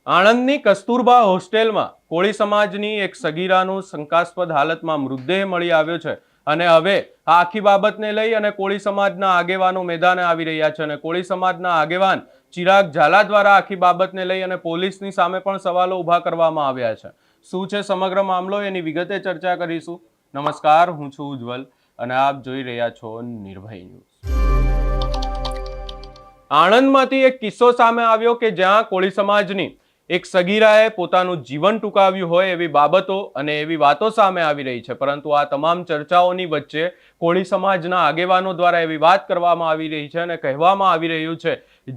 આણંદની કસ્તુરબા હોસ્ટેલમાં કોળી સમાજની એક સગીરાનું શંકાસ્પદ હાલતમાં મૃતદેહ મળી આવ્યો છે અને હવે આ આખી બાબતને લઈ અને કોળી સમાજના આગેવાનો મેદાને આવી રહ્યા છે અને કોળી સમાજના આગેવાન ચિરાગ ઝાલા દ્વારા આખી બાબતને લઈ અને પોલીસની સામે પણ સવાલો ઊભા કરવામાં આવ્યા છે। શું છે સમગ્ર મામલો એની વિગતે ચર્ચા કરીશું। નમસ્કાર, હું છું ઉજ્જવલ અને આપ જોઈ રહ્યા છો નિર્ભય ન્યૂઝ। આણંદમાંથી એક કિસ્સો સામે આવ્યો કે જ્યાં કોળી સમાજની એક સગીરાએ પોતાનું જીવન ટૂંકાવ્યું હોય એવી બાબતો અને એવી વાતો સામે આવી રહી છે, પરંતુ આ તમામ ચર્ચાઓની વચ્ચે કોળી સમાજના આગેવાનો દ્વારા એવી વાત કરવામાં આવી રહી છે અને કહેવામાં આવી રહ્યું છે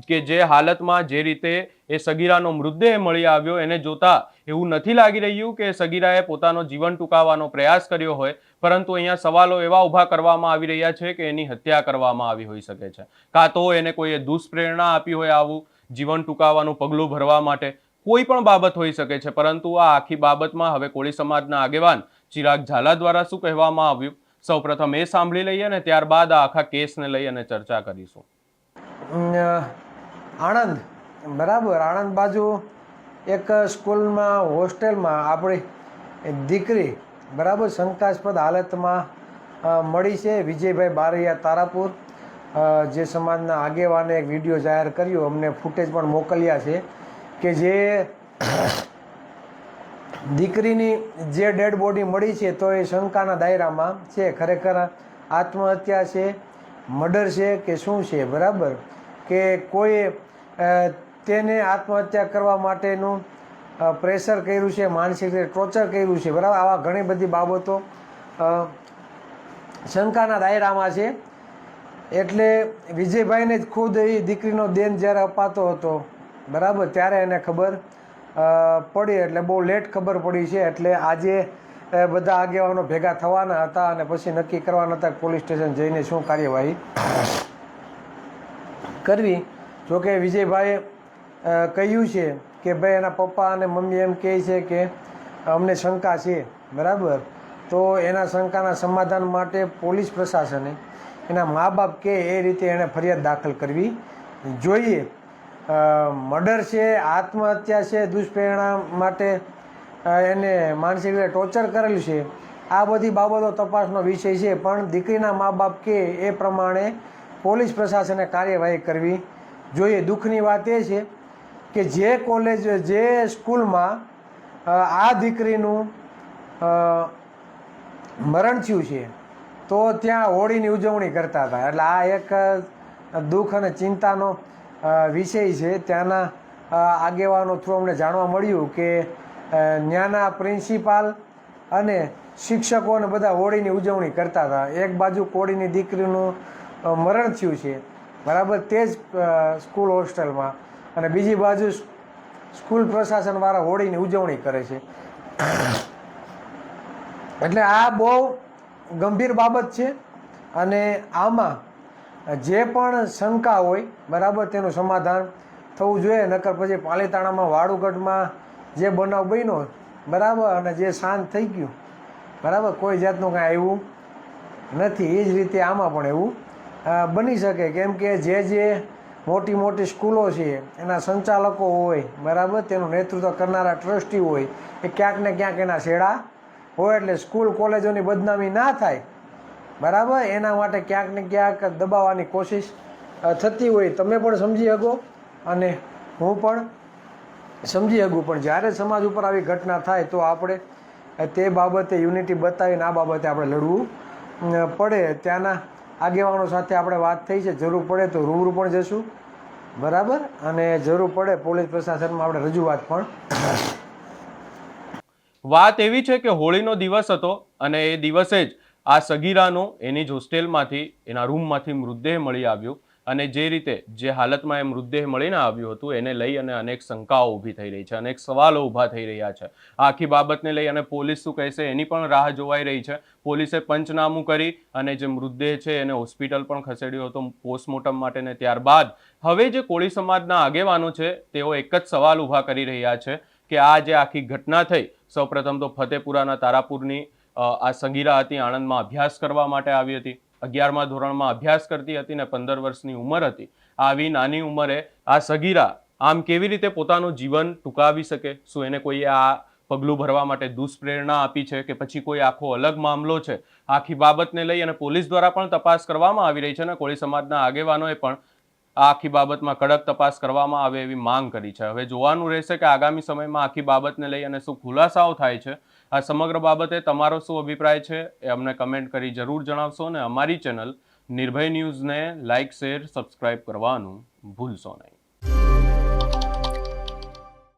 કે જે હાલતમાં જે રીતે એ સગીરાનો મૃતદેહ મળી આવ્યો એને જોતા એવું નથી લાગી રહ્યું કે સગીરાએ પોતાનો જીવન ટૂંકાવવાનો પ્રયાસ કર્યો હોય, પરંતુ અહીંયા સવાલો એવા ઊભા કરવામાં આવી રહ્યા છે કે એની હત્યા કરવામાં આવી હોઈ શકે છે, કાં તો એને કોઈએ દુષ્પ્રેરણા આપી હોય આવું જીવન ટૂંકાવવાનું પગલું ભરવા માટે, કોઈ પણ બાબત હોઈ શકે છે। પરંતુ આ આખી બાબતમાં હવે કોળી સમાજના આગેવાન ચિરાગ ઝાલા દ્વારા શું કહેવામાં આવ્યું, સૌપ્રથમ એ સાંભળી લઈએ અને ત્યારબાદ આ આખા કેસને લઈ અને ચર્ચા કરીશું। આણંદ બરાબર, આણંદ બાજુ એક સ્કૂલમાં હોસ્ટેલમાં આપણી દીકરી બરાબર શંકાસ્પદ હાલતમાં મળી છે। વિજયભાઈ બારૈયા તારાપુર જે સમાજના આગેવાને એક વિડીયો જાહેર કર્યો, અમને ફૂટેજ પણ મોકલ્યા છે કે જે દીકરીની જે ડેડ બોડી મળી છે તો એ શંકાના દાયરામાં છે, ખરેખર આત્મહત્યા છે, મર્ડર છે કે શું છે, બરાબર, કે કોઈ તેને આત્મહત્યા કરવા માટેનું પ્રેશર કર્યું છે, માનસિક રીતે ટોર્ચર કર્યું છે, બરાબર, આવા ઘણી બધી બાબતો શંકાના દાયરામાં છે। એટલે વિજયભાઈને જ ખુદ એ દીકરીનો દેન જ્યારે અપાતો હતો બરાબર ત્યારે એને ખબર પડી, એટલે બહુ લેટ ખબર પડી છે। એટલે આજે બધા આગેવાનો ભેગા થવાના હતા અને પછી નક્કી કરવાના હતા પોલીસ સ્ટેશન જઈને શું કાર્યવાહી કરવી। જોકે વિજયભાઈએ કહ્યું છે કે ભાઈ એના પપ્પા અને મમ્મી એમ કહે છે કે અમને શંકા છે, બરાબર, તો એના શંકાના સમાધાન માટે પોલીસ પ્રશાસને એના મા બાપ કે એ રીતે એણે ફરિયાદ દાખલ કરવી જોઈએ। મર્ડર છે, આત્મહત્યા છે, દુષ્પ્રેરણા માટે એને માનસિક રીતે ટોર્ચર કરેલું છે, આ બધી બાબતો તપાસનો વિષય છે, પણ દીકરીના મા બાપ કે એ પ્રમાણે પોલીસ પ્રશાસને કાર્યવાહી કરવી જોઈએ। દુઃખની વાત એ છે કે જે કોલેજ જે સ્કૂલમાં આ દીકરીનું મરણ થયું છે તો ત્યાં હોળીની ઉજવણી કરતા હતા, એટલે આ એક દુઃખ અને ચિંતાનો વિષય છે। ત્યાંના આગેવાનો થ્રુ અમને જાણવા મળ્યું કે ત્યાંના પ્રિન્સિપાલ અને શિક્ષકો અને બધા હોળીની ઉજવણી કરતા હતા। એક બાજુ કોળીની દીકરીનું મરણ થયું છે, બરાબર, તે જ સ્કૂલ હોસ્ટેલમાં, અને બીજી બાજુ સ્કૂલ પ્રશાસનવાળા હોળીની ઉજવણી કરે છે। એટલે આ બહુ ગંભીર બાબત છે અને આમાં જે પણ શંકા હોય બરાબર તેનું સમાધાન થવું જોઈએ, નકર પછી પાલીતાણામાં વાળુગઢમાં જે બનાવ બન્યો બરાબર અને જે શાંત થઈ ગયું બરાબર, કોઈ જાતનું કાંઈ આવ્યું નથી, એ જ રીતે આમાં પણ એવું બની શકે, કેમ કે જે મોટી મોટી સ્કૂલો છે એના સંચાલકો હોય બરાબર, તેનું નેતૃત્વ કરનારા ટ્રસ્ટી હોય એ ક્યાંક ને ક્યાંક એના છેડા હોય, એટલે સ્કૂલ કોલેજોની બદનામી ના થાય બરાબર, એના માટે ક્યાંક ને ક્યાંક દબાવવાની કોશિશ થતી હોય, તમે પણ સમજી શકો અને હું પણ સમજી શકું, પણ જ્યારે સમાજ ઉપર આવી ઘટના થાય તો આપણે તે બાબતે યુનિટી બતાવીને આ બાબતે આપણે લડવું પડે। ત્યાંના આગેવાનો સાથે આપણે વાત થઈ છે, જરૂર પડે તો રૂબરૂ પણ જશું બરાબર, અને જરૂર પડે પોલીસ પ્રશાસનમાં આપણે રજૂઆત પણ। વાત એવી છે કે હોળીનો દિવસ હતો અને એ દિવસે જ આ સગીરાનો એની જ હોસ્ટેલમાંથી એના રૂમમાંથી મૃતદેહ મળી આવ્યો અને જે રીતે જે હાલતમાં એ મૃતદેહ મળીને આવ્યું હતું એને લઈ અને અનેક શંકાઓ ઊભી થઈ રહી છે, અનેક સવાલો ઊભા થઈ રહ્યા છે। આ આખી બાબતને લઈ અને પોલીસ શું કહેશે એની પણ રાહ જોવાઈ રહી છે। પોલીસે પંચનામું કરી અને જે મૃતદેહ છે એને હોસ્પિટલ પણ ખસેડ્યો હતો પોસ્ટમોર્ટમ માટે ને ત્યારબાદ હવે જે કોળી સમાજના આગેવાનો છે તેઓ એક જ સવાલ ઊભા કરી રહ્યા છે કે આ જે આખી ઘટના થઈ, સૌપ્રથમ તો ફતેપુરાના તારાપુરની આ સગીરા હતી, આણંદમાં અભ્યાસ કરવા માટે આવી હતી, 11મા ધોરણમાં અભ્યાસ કરતી હતી ને 15 વર્ષની ઉંમર હતી। આવી નાની ઉંમરે આ સગીરા આમ કેવી રીતે પોતાનું જીવન ટૂંકાવી શકે? શું એને કોઈએ આ પગલું ભરવા માટે દુષ્પ્રેરણા આપી છે કે પછી કોઈ આખો અલગ મામલો છે? આખી બાબતને લઈ અને પોલીસ દ્વારા પણ તપાસ કરવામાં આવી રહી છે અને કોળી સમાજના આગેવાનોએ પણ આ આખી બાબતમાં કડક તપાસ કરવામાં આવે એવી માંગ કરી છે. હવે જોવાનું રહેશે કે આગામી સમયમાં આખી બાબતને લઈ અને શું ખુલાસાઓ થાય છે. આ સમગ્ર બાબતે તમારો શું અભિપ્રાય છે એ અમને કમેન્ટ કરી જરૂર જણાવશો અને અમારી ચેનલ નિર્ભય ન્યૂઝને લાઇક, શેર, સબસ્ક્રાઇબ કરવાનું ભૂલશો નહીં.